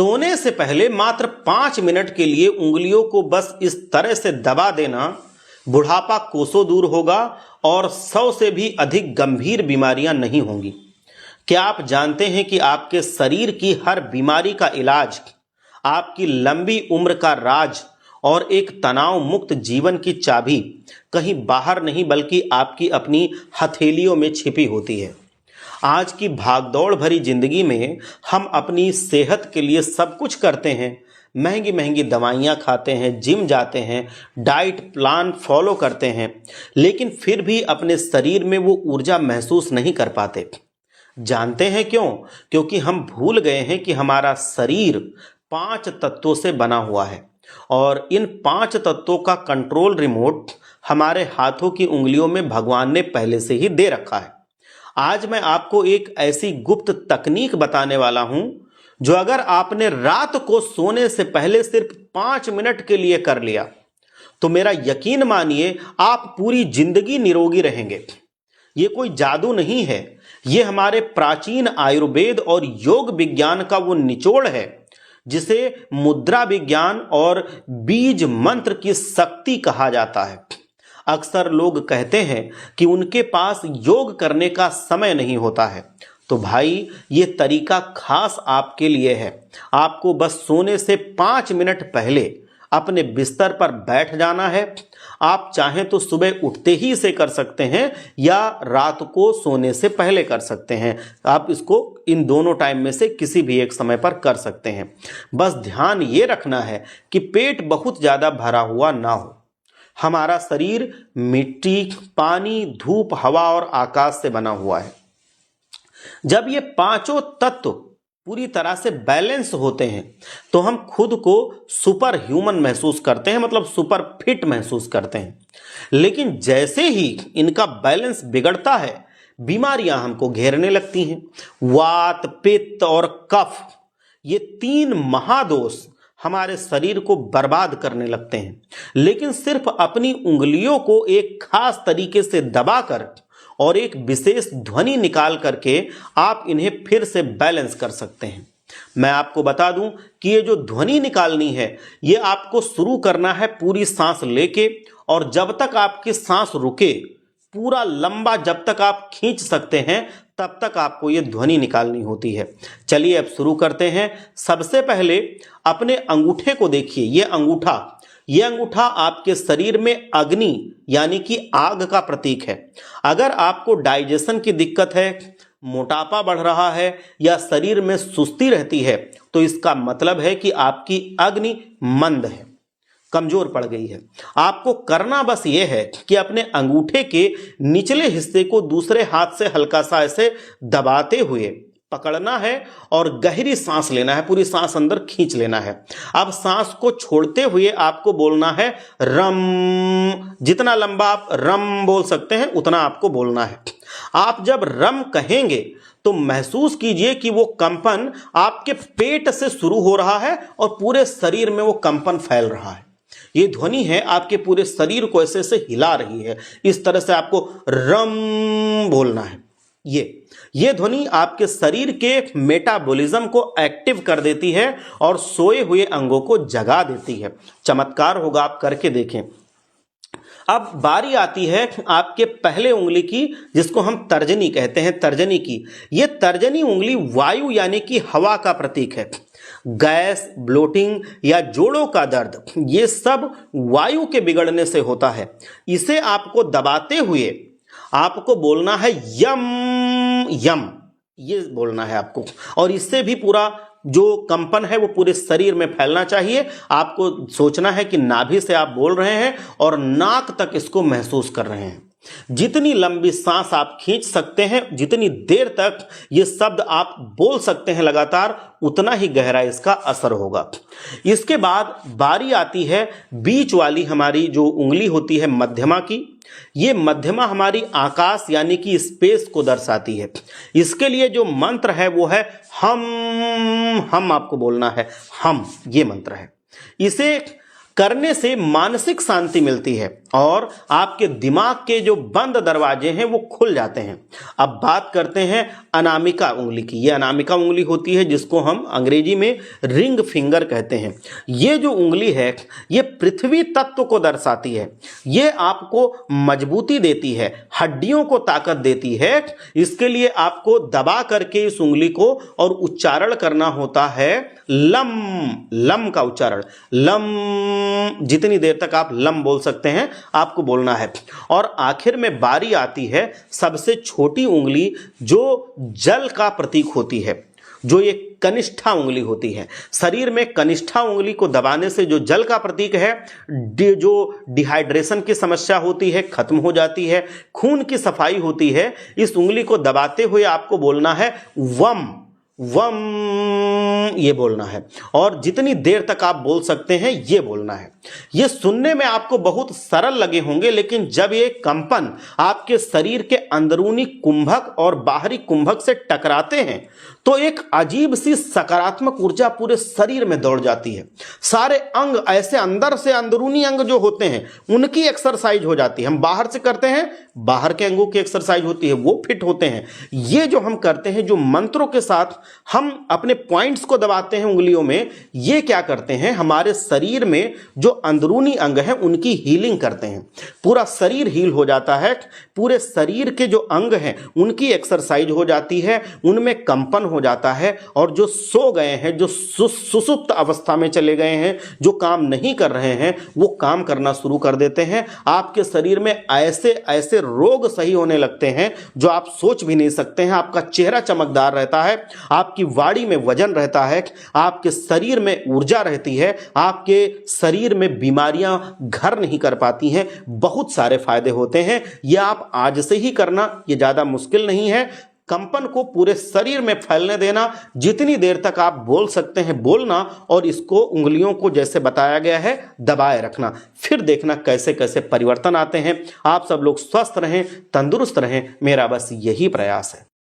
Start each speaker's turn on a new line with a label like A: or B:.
A: सोने से पहले मात्र 5 मिनट के लिए उंगलियों को बस इस तरह से दबा देना, बुढ़ापा कोसों दूर होगा और 100 से भी अधिक गंभीर बीमारियां नहीं होंगी। क्या आप जानते हैं कि आपके शरीर की हर बीमारी का इलाज, आपकी लंबी उम्र का राज और एक तनाव मुक्त जीवन की चाबी कहीं बाहर नहीं बल्कि आपकी अपनी हथेलियों में छिपी होती है। आज की भागदौड़ भरी जिंदगी में हम अपनी सेहत के लिए सब कुछ करते हैं, महंगी महंगी दवाइयाँ खाते हैं, जिम जाते हैं, डाइट प्लान फॉलो करते हैं, लेकिन फिर भी अपने शरीर में वो ऊर्जा महसूस नहीं कर पाते। जानते हैं क्यों? क्योंकि हम भूल गए हैं कि हमारा शरीर 5 तत्वों से बना हुआ है और इन 5 तत्वों का कंट्रोल रिमोट हमारे हाथों की उंगलियों में भगवान ने पहले से ही दे रखा है। आज मैं आपको एक ऐसी गुप्त तकनीक बताने वाला हूं जो अगर आपने रात को सोने से पहले सिर्फ 5 मिनट के लिए कर लिया तो मेरा यकीन मानिए आप पूरी जिंदगी निरोगी रहेंगे। ये कोई जादू नहीं है, ये हमारे प्राचीन आयुर्वेद और योग विज्ञान का वो निचोड़ है जिसे मुद्रा विज्ञान और बीज मंत्र की शक्ति कहा जाता है। अक्सर लोग कहते हैं कि उनके पास योग करने का समय नहीं होता है, तो भाई ये तरीका खास आपके लिए है। आपको बस सोने से 5 मिनट पहले अपने बिस्तर पर बैठ जाना है। आप चाहें तो सुबह उठते ही इसे कर सकते हैं या रात को सोने से पहले कर सकते हैं। आप इसको इन दोनों टाइम में से किसी भी एक समय पर कर सकते हैं। बस ध्यान ये रखना है कि पेट बहुत ज़्यादा भरा हुआ ना हो। हमारा शरीर मिट्टी, पानी, धूप, हवा और आकाश से बना हुआ है। जब ये पांचों तत्व पूरी तरह से बैलेंस होते हैं तो हम खुद को सुपर ह्यूमन महसूस करते हैं, मतलब सुपर फिट महसूस करते हैं। लेकिन जैसे ही इनका बैलेंस बिगड़ता है, बीमारियां हमको घेरने लगती हैं। वात, पित्त और कफ, ये 3 महादोष हमारे शरीर को बर्बाद करने लगते हैं। लेकिन सिर्फ अपनी उंगलियों को एक खास तरीके से दबाकर और एक विशेष ध्वनि निकाल करके आप इन्हें फिर से बैलेंस कर सकते हैं। मैं आपको बता दूं कि ये जो ध्वनि निकालनी है, ये आपको शुरू करना है पूरी सांस लेके, और जब तक आपकी सांस रुके, पूरा लंबा जब तक आप खींच सकते हैं तब तक आपको ये ध्वनि निकालनी होती है। चलिए अब शुरू करते हैं। सबसे पहले अपने अंगूठे को देखिए। ये अंगूठा आपके शरीर में अग्नि यानी कि आग का प्रतीक है। अगर आपको डाइजेशन की दिक्कत है, मोटापा बढ़ रहा है या शरीर में सुस्ती रहती है तो इसका मतलब है कि आपकी अग्नि मंद है, कमजोर पड़ गई है। आपको करना बस ये है कि अपने अंगूठे के निचले हिस्से को दूसरे हाथ से हल्का सा ऐसे दबाते हुए पकड़ना है और गहरी सांस लेना है, पूरी सांस अंदर खींच लेना है। अब सांस को छोड़ते हुए आपको बोलना है रम। जितना लंबा आप रम बोल सकते हैं उतना आपको बोलना है। आप जब रम कहेंगे तो महसूस कीजिए कि वो कंपन आपके पेट से शुरू हो रहा है और पूरे शरीर में वो कंपन फैल रहा है। ये ध्वनि है आपके पूरे शरीर को ऐसे से हिला रही है। इस तरह से आपको रम बोलना है। ये ध्वनि आपके शरीर के मेटाबॉलिज्म को एक्टिव कर देती है और सोए हुए अंगों को जगा देती है। चमत्कार होगा, आप करके देखें। अब बारी आती है आपके पहले उंगली की, जिसको हम तर्जनी कहते हैं, तर्जनी की। ये तर्जनी उंगली वायु यानी कि हवा का प्रतीक है। गैस, ब्लोटिंग या जोड़ों का दर्द, ये सब वायु के बिगड़ने से होता है। इसे आपको दबाते हुए आपको बोलना है यम यम, ये बोलना है आपको, और इससे भी पूरा जो कंपन है वो पूरे शरीर में फैलना चाहिए। आपको सोचना है कि नाभि से आप बोल रहे हैं और नाक तक इसको महसूस कर रहे हैं। जितनी लंबी सांस आप खींच सकते हैं, जितनी देर तक ये शब्द आप बोल सकते हैं लगातार, उतना ही गहरा इसका असर होगा। इसके बाद बारी आती है बीच वाली हमारी जो उंगली होती है मध्यमा की। ये मध्यमा हमारी आकाश यानी कि स्पेस को दर्शाती है। इसके लिए जो मंत्र है वो है हम आपको बोलना है हम, ये मंत्र है। इसे करने से मानसिक शांति मिलती है और आपके दिमाग के जो बंद दरवाजे हैं वो खुल जाते हैं। अब बात करते हैं अनामिका उंगली की। ये अनामिका उंगली होती है जिसको हम अंग्रेजी में रिंग फिंगर कहते हैं। ये जो उंगली है ये पृथ्वी तत्व को दर्शाती है। ये आपको मजबूती देती है, हड्डियों को ताकत देती है। इसके लिए आपको दबा करके इस उंगली को और उच्चारण करना होता है लम। लम का उच्चारण, लम, जितनी देर तक आप लम बोल सकते हैं आपको बोलना है। और आखिर में बारी आती है सबसे छोटी उंगली जो जल का प्रतीक होती है, जो ये कनिष्ठा उंगली होती है। शरीर में कनिष्ठा उंगली को दबाने से जो जल का प्रतीक है, जो डिहाइड्रेशन की समस्या होती है खत्म हो जाती है, खून की सफाई होती है। इस उंगली को दबाते हुए आपको बोलना है वम, वम, ये बोलना है। और जितनी देर तक आप बोल सकते हैं ये बोलना है। ये सुनने में आपको बहुत सरल लगे होंगे, लेकिन जब ये कंपन आपके शरीर के अंदरूनी कुंभक और बाहरी कुंभक से टकराते हैं तो एक अजीब सी सकारात्मक ऊर्जा पूरे शरीर में दौड़ जाती है। सारे अंग ऐसे अंदर से, अंदरूनी अंग जो होते हैं उनकी एक्सरसाइज हो जाती है। हम बाहर से करते हैं, बाहर के अंगों की एक्सरसाइज होती है, वो फिट होते हैं। ये जो हम करते हैं, जो मंत्रों के साथ हम अपने पॉइंट्स को दबाते हैं उंगलियों में, ये क्या करते हैं, हमारे शरीर में जो अंदरूनी अंग हैं उनकी हीलिंग करते हैं। पूरा शरीर हील हो जाता है। पूरे शरीर के जो अंग हैं उनकी एक्सरसाइज हो जाती है, उनमें कंपन हो जाता है। और जो सो गए हैं, जो सुसुप्त अवस्था में चले गए हैं, जो काम नहीं कर रहे हैं, वो काम करना शुरू कर देते हैं। आपके शरीर में ऐसे ऐसे रोग सही होने लगते हैं जो आप सोच भी नहीं सकते हैं। आपका चेहरा चमकदार रहता है, आपकी वाणी में वजन रहता है, आपके शरीर में ऊर्जा रहती है, आपके शरीर में बीमारियां घर नहीं कर पाती हैं। बहुत सारे फायदे होते हैं। यह आप आज से ही करना, यह ज्यादा मुश्किल नहीं है। कंपन को पूरे शरीर में फैलने देना, जितनी देर तक आप बोल सकते हैं बोलना, और इसको उंगलियों को जैसे बताया गया है दबाए रखना। फिर देखना कैसे कैसे परिवर्तन आते हैं। आप सब लोग स्वस्थ रहें, तंदुरुस्त रहें, मेरा बस यही प्रयास है।